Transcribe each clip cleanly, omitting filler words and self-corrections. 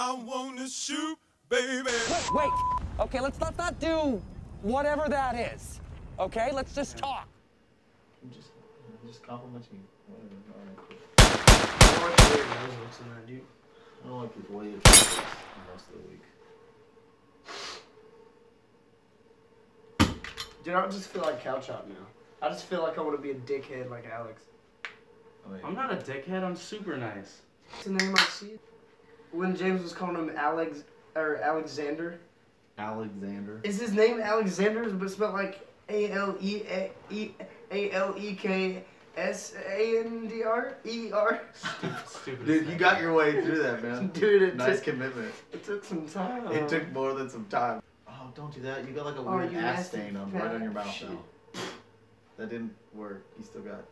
I wanna shoot, baby. Wait. Okay, let's not do whatever that is. Okay, let's just talk. I'm just complimenting you. Alright. I don't like the way your nose looks in that, dude. I don't like his way it looks the rest of the week. Dude, I just feel like couch hop now. I just feel like I want to be a dickhead like Alex. I'm not a dickhead. I'm super nice. What's the name I see? When James was calling him Alexander. Alexander. Is his name Alexander, but spelled like Aleksandr? Stupid. Dude, you got your way through that, man. Dude, nice commitment. It took some time. It took more than some time. Oh, don't do that. You got like a weird you ass nasty stain right on your mouth now. That didn't work. You still got.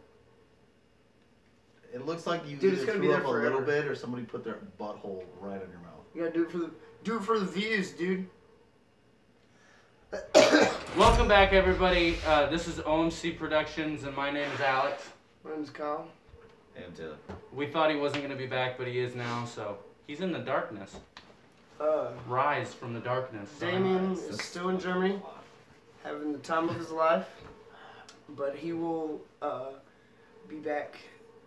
It looks like you either threw up a little bit or somebody put their butthole right on your mouth. You gotta do it for the views, dude. Welcome back, everybody. This is OMC Productions, and my name is Alex. My name's Kyle. And Taylor. We thought he wasn't going to be back, but he is now, so he's in the darkness. Rise from the darkness. Damien is still in Germany, having the time of his life, but he will be back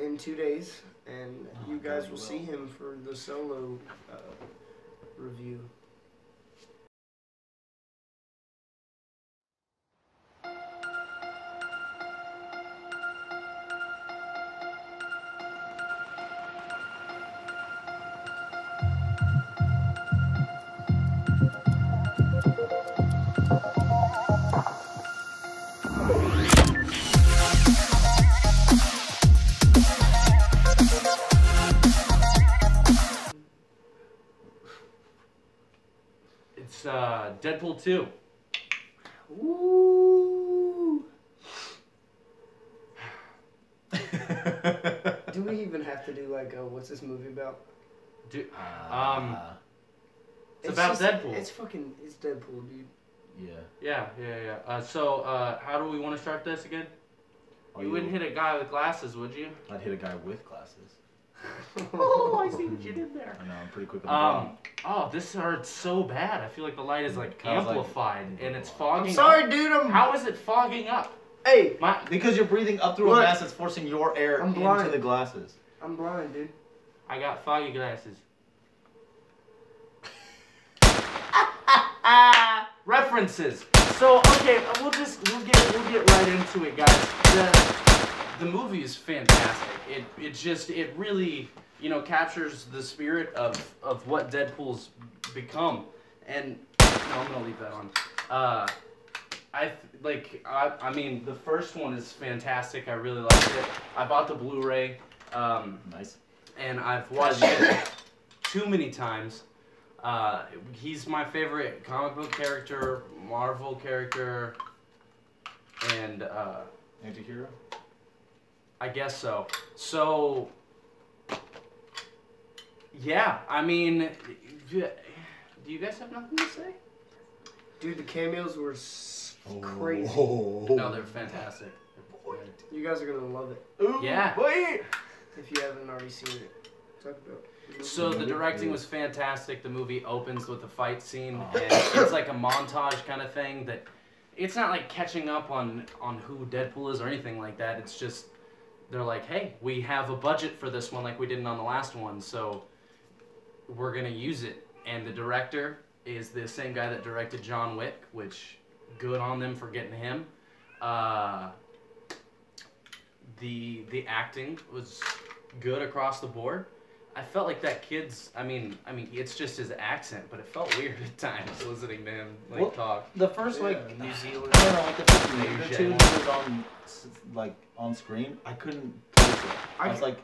in 2 days, and you guys will see him for the solo review. It's Deadpool II. Ooh. Do we even have to do like what's this movie about? It's about Deadpool. It's Deadpool, dude. Yeah. So how do we want to start this again? You wouldn't hit a guy with glasses, would you? I'd hit a guy with glasses. Oh, I see what you did there. I know, I'm pretty quick on the draw. Oh, this hurts so bad. I feel like the light is like amplified and it's fogging I'm sorry, up. dude. How is it fogging up? Hey! Because you're breathing up through a mask that's forcing your air into the glasses. I'm blind, dude. I got foggy glasses. References. So okay, we'll get right into it, guys. The movie is fantastic. It really, you know, captures the spirit of what Deadpool's become. And no, I'm gonna leave that on. I mean, the first one is fantastic. I really liked it. I bought the Blu-ray. Nice. And I've watched it too many times. He's my favorite comic book character, Marvel character, and anti-hero? I guess so. So yeah, I mean, do you guys have nothing to say? Dude, the cameos were crazy. No, they're fantastic. You guys are gonna love it. Ooh, yeah. Wait. If you haven't already seen it, talk about. So the directing was fantastic. The movie opens with a fight scene, and it's like a montage kind of thing. That it's not like catching up on who Deadpool is or anything like that. It's just they're like, hey, we have a budget for this one like we didn't on the last one, so we're gonna use it. And the director is the same guy that directed John Wick, which good on them for getting him. The acting was good across the board. I felt like that kid's, I mean, it's just his accent, but it felt weird at times listening to him talk. The first New Zealand. I don't know, like the first minute or two when he was on screen, I couldn't place it. I was like,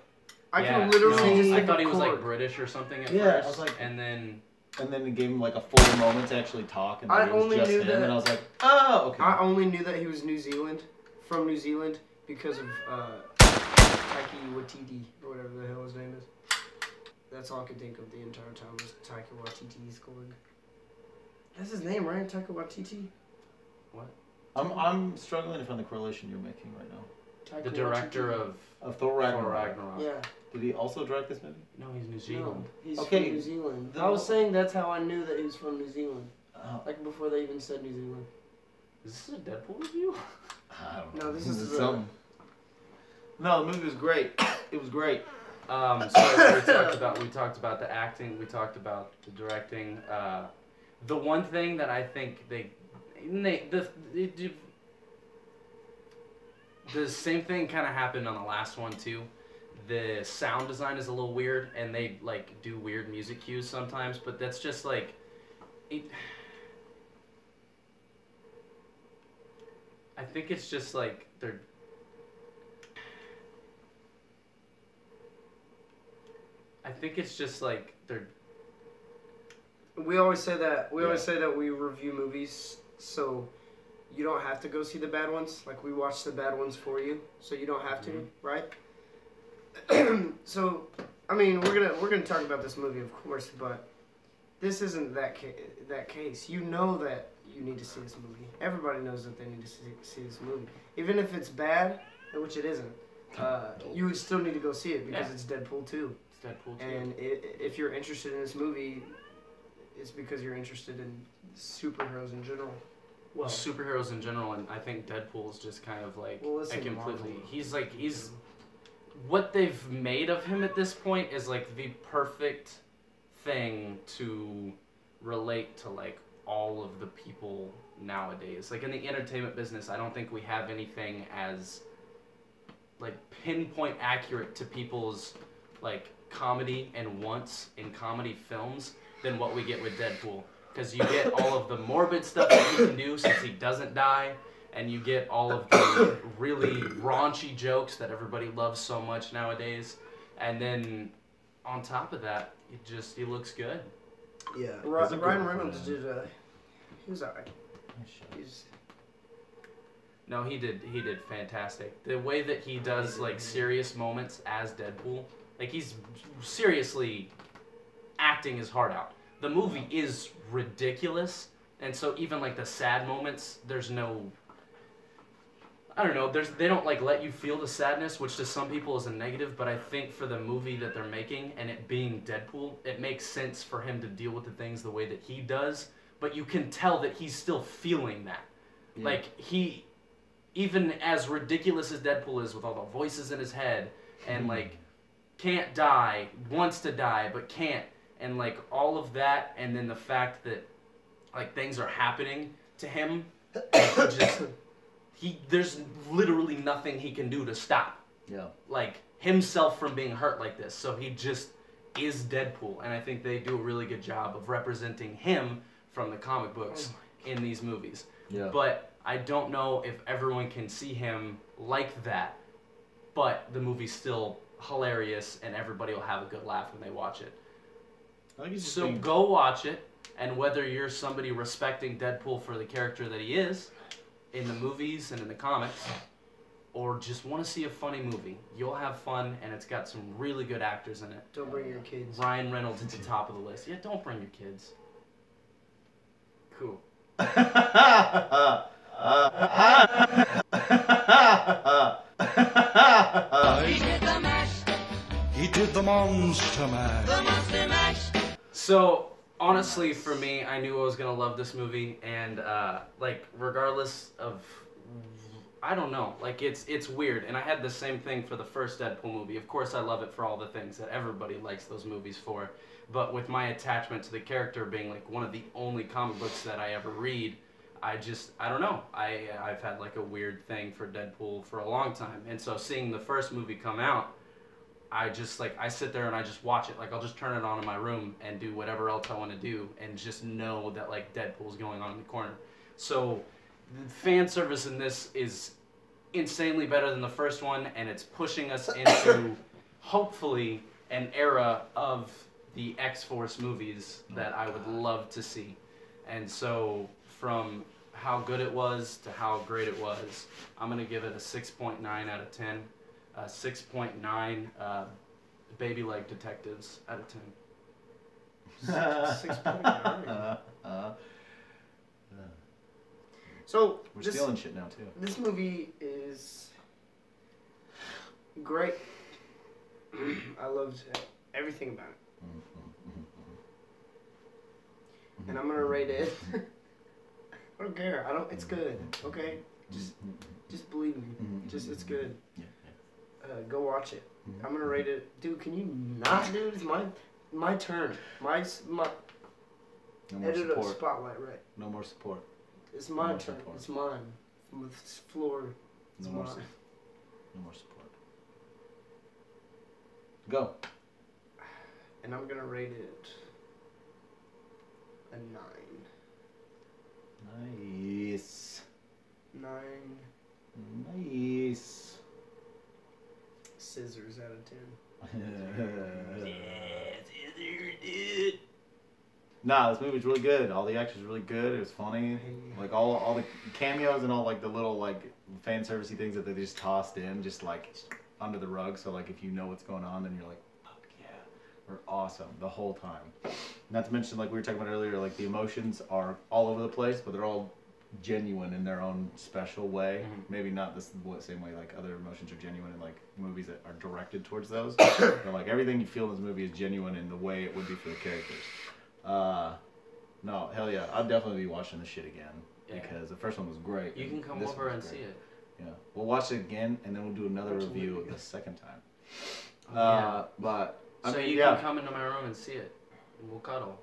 I can literally. I thought he was like British or something at first. I was like, and then it gave him like a full moment to actually talk, and then it was just him, and I was like, oh, okay. I only knew that he was from New Zealand, because of Taika Waititi, or whatever the hell his name is. That's all I could think of the entire time was Taika Waititi's going. That's his name, right? Taika Waititi? What? I'm struggling to find the correlation you're making right now. The director of Thor Ragnarok. Ragnarok. Yeah. Did he also direct this movie? No, he's New Zealand. No, he's Okay, from New Zealand. the- I was saying that's how I knew that he was from New Zealand. Oh, Like before they even said New Zealand. Is this a Deadpool review? I don't know. No, this is something. No, the movie was great. It was great. So we talked about the acting, we talked about the directing. The one thing that I think the same thing kind of happened on the last one too. The sound design is a little weird, and they like do weird music cues sometimes, but that's just like I think it's just like they're. I think it's just like they're. We always say that. We always say that we review movies, so you don't have to go see the bad ones. Like we watch the bad ones for you, so you don't have to, right? So, I mean, we're gonna talk about this movie, of course, but this isn't that case. You know that you need to see this movie. Everybody knows that they need to see this movie, even if it's bad, which it isn't. You would still need to go see it because it's Deadpool 2. Deadpool 2. And if you're interested in this movie, it's because you're interested in superheroes in general. Well, superheroes in general, and I think Deadpool is just kind of like listen, a completely. Marvel. He's what they've made of him at this point is like the perfect thing to relate to like all of the people nowadays. Like in the entertainment business, I don't think we have anything as like pinpoint accurate to people's like comedy and wants in comedy films than what we get with Deadpool. Because you get all of the morbid stuff that he can do since he doesn't die, and you get all of the really raunchy jokes that everybody loves so much nowadays. And then on top of that, he looks good. Yeah, Ryan Reynolds did. He was alright. No, he did fantastic. The way that he does like serious moments as Deadpool, like he's seriously acting his heart out. The movie is ridiculous, and so even like the sad moments, there's no. I don't know. They don't like let you feel the sadness, which to some people is a negative. But I think for the movie that they're making and it being Deadpool, it makes sense for him to deal with the things the way that he does. But you can tell that he's still feeling that. Yeah. Like he, even as ridiculous as Deadpool is with all the voices in his head and like can't die, wants to die but can't, and like all of that, and then the fact that like things are happening to him, there's literally nothing he can do to stop. Yeah. Like himself from being hurt like this. So he just is Deadpool, and I think they do a really good job of representing him from the comic books in these movies. Yeah. But I don't know if everyone can see him like that, but the movie's still hilarious and everybody will have a good laugh when they watch it. So go watch it, and whether you're somebody respecting Deadpool for the character that he is in the movies and in the comics, or just want to see a funny movie, you'll have fun, and it's got some really good actors in it. Don't bring your kids. Ryan Reynolds at the top of the list. Yeah, don't bring your kids. Cool. He did the mash. He did the monster mash. The monster mash. So, honestly, for me, I knew I was going to love this movie, and, like, regardless of, I don't know, like, it's weird, and I had the same thing for the first Deadpool movie. Of course, I love it for all the things that everybody likes those movies for, but with my attachment to the character being, like, one of the only comic books that I ever read, I don't know, I've had, like, a weird thing for Deadpool for a long time, and so seeing the first movie come out, I sit there and I just watch it. Like, I'll just turn it on in my room and do whatever else I want to do and just know that, like, Deadpool's going on in the corner. So, the fan service in this is insanely better than the first one, and it's pushing us into, hopefully, an era of the X-Force movies that I would love to see. And so, from how good it was to how great it was, I'm going to give it a 6.9 out of 10. 6.9 baby leg detectives out of 10. 6.9. So we're stealing shit now too. This movie is great. I loved everything about it. And I'm gonna rate it. I don't care. It's good. Okay. Just believe me. It's good. Go watch it. I'm gonna rate it. Dude, can you not, dude? It's my turn. My No more editor support. spotlight, right? No more support. It's my more turn. support. It's mine. From the floor. It's No more, mine. no more support. Go. And I'm gonna rate it a 9. Nice. 9 Nice. scissors out of 10. Nah, this movie's really good. All the action's really good. It was funny. Like all the cameos and all like the little like fan servicey things that they just tossed in, just like under the rug. So like if you know what's going on, then you're like, fuck yeah, we're awesome the whole time. Not to mention, like we were talking about earlier, like the emotions are all over the place, but they're all genuine in their own special way. Maybe not the same way like other emotions are genuine in like movies that are directed towards those. But like everything you feel in this movie is genuine in the way it would be for the characters. No, hell yeah, I'll definitely be watching this shit again because the first one was great. You can come over and see it. Yeah, we'll watch it again and then we'll do another review the second time. But I So mean, you can come into my room and see it, and we'll cuddle.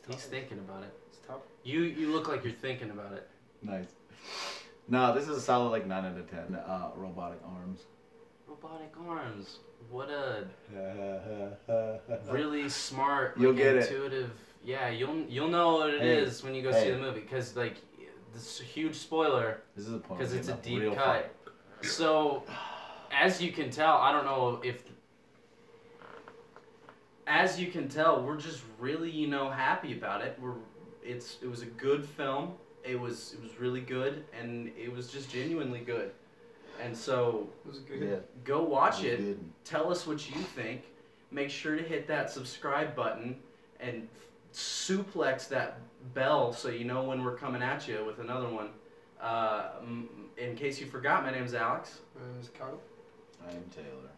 He's thinking about it. It's tough. You look like you're thinking about it. Nice. No, this is a solid like 9 out of 10. Robotic arms. Robotic arms. What a really smart, You'll like, get intuitive. Yeah, you'll know what it is when you go see the movie, because like this huge spoiler. This is a point. Because it's a deep real cut. fight. So, as you can tell, I don't know if. As you can tell, we're just really, happy about it. It was a good film. It was really good, and it was just genuinely good. And so, It was good. Yeah. go watch It it. was good. Tell us what you think. Make sure to hit that subscribe button and suplex that bell so you know when we're coming at you with another one. In case you forgot, my name's Alex. My name is Kyle. I am Taylor.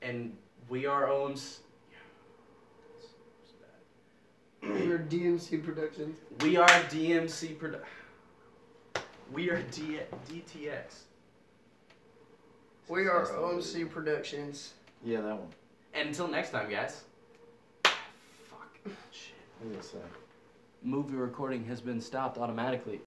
And we are OMC. We're DMC Productions. We are DMC We are DTX. We are OMC Productions. Yeah, that one. And until next time, guys. Fuck. Shit. What did it say? Movie recording has been stopped automatically.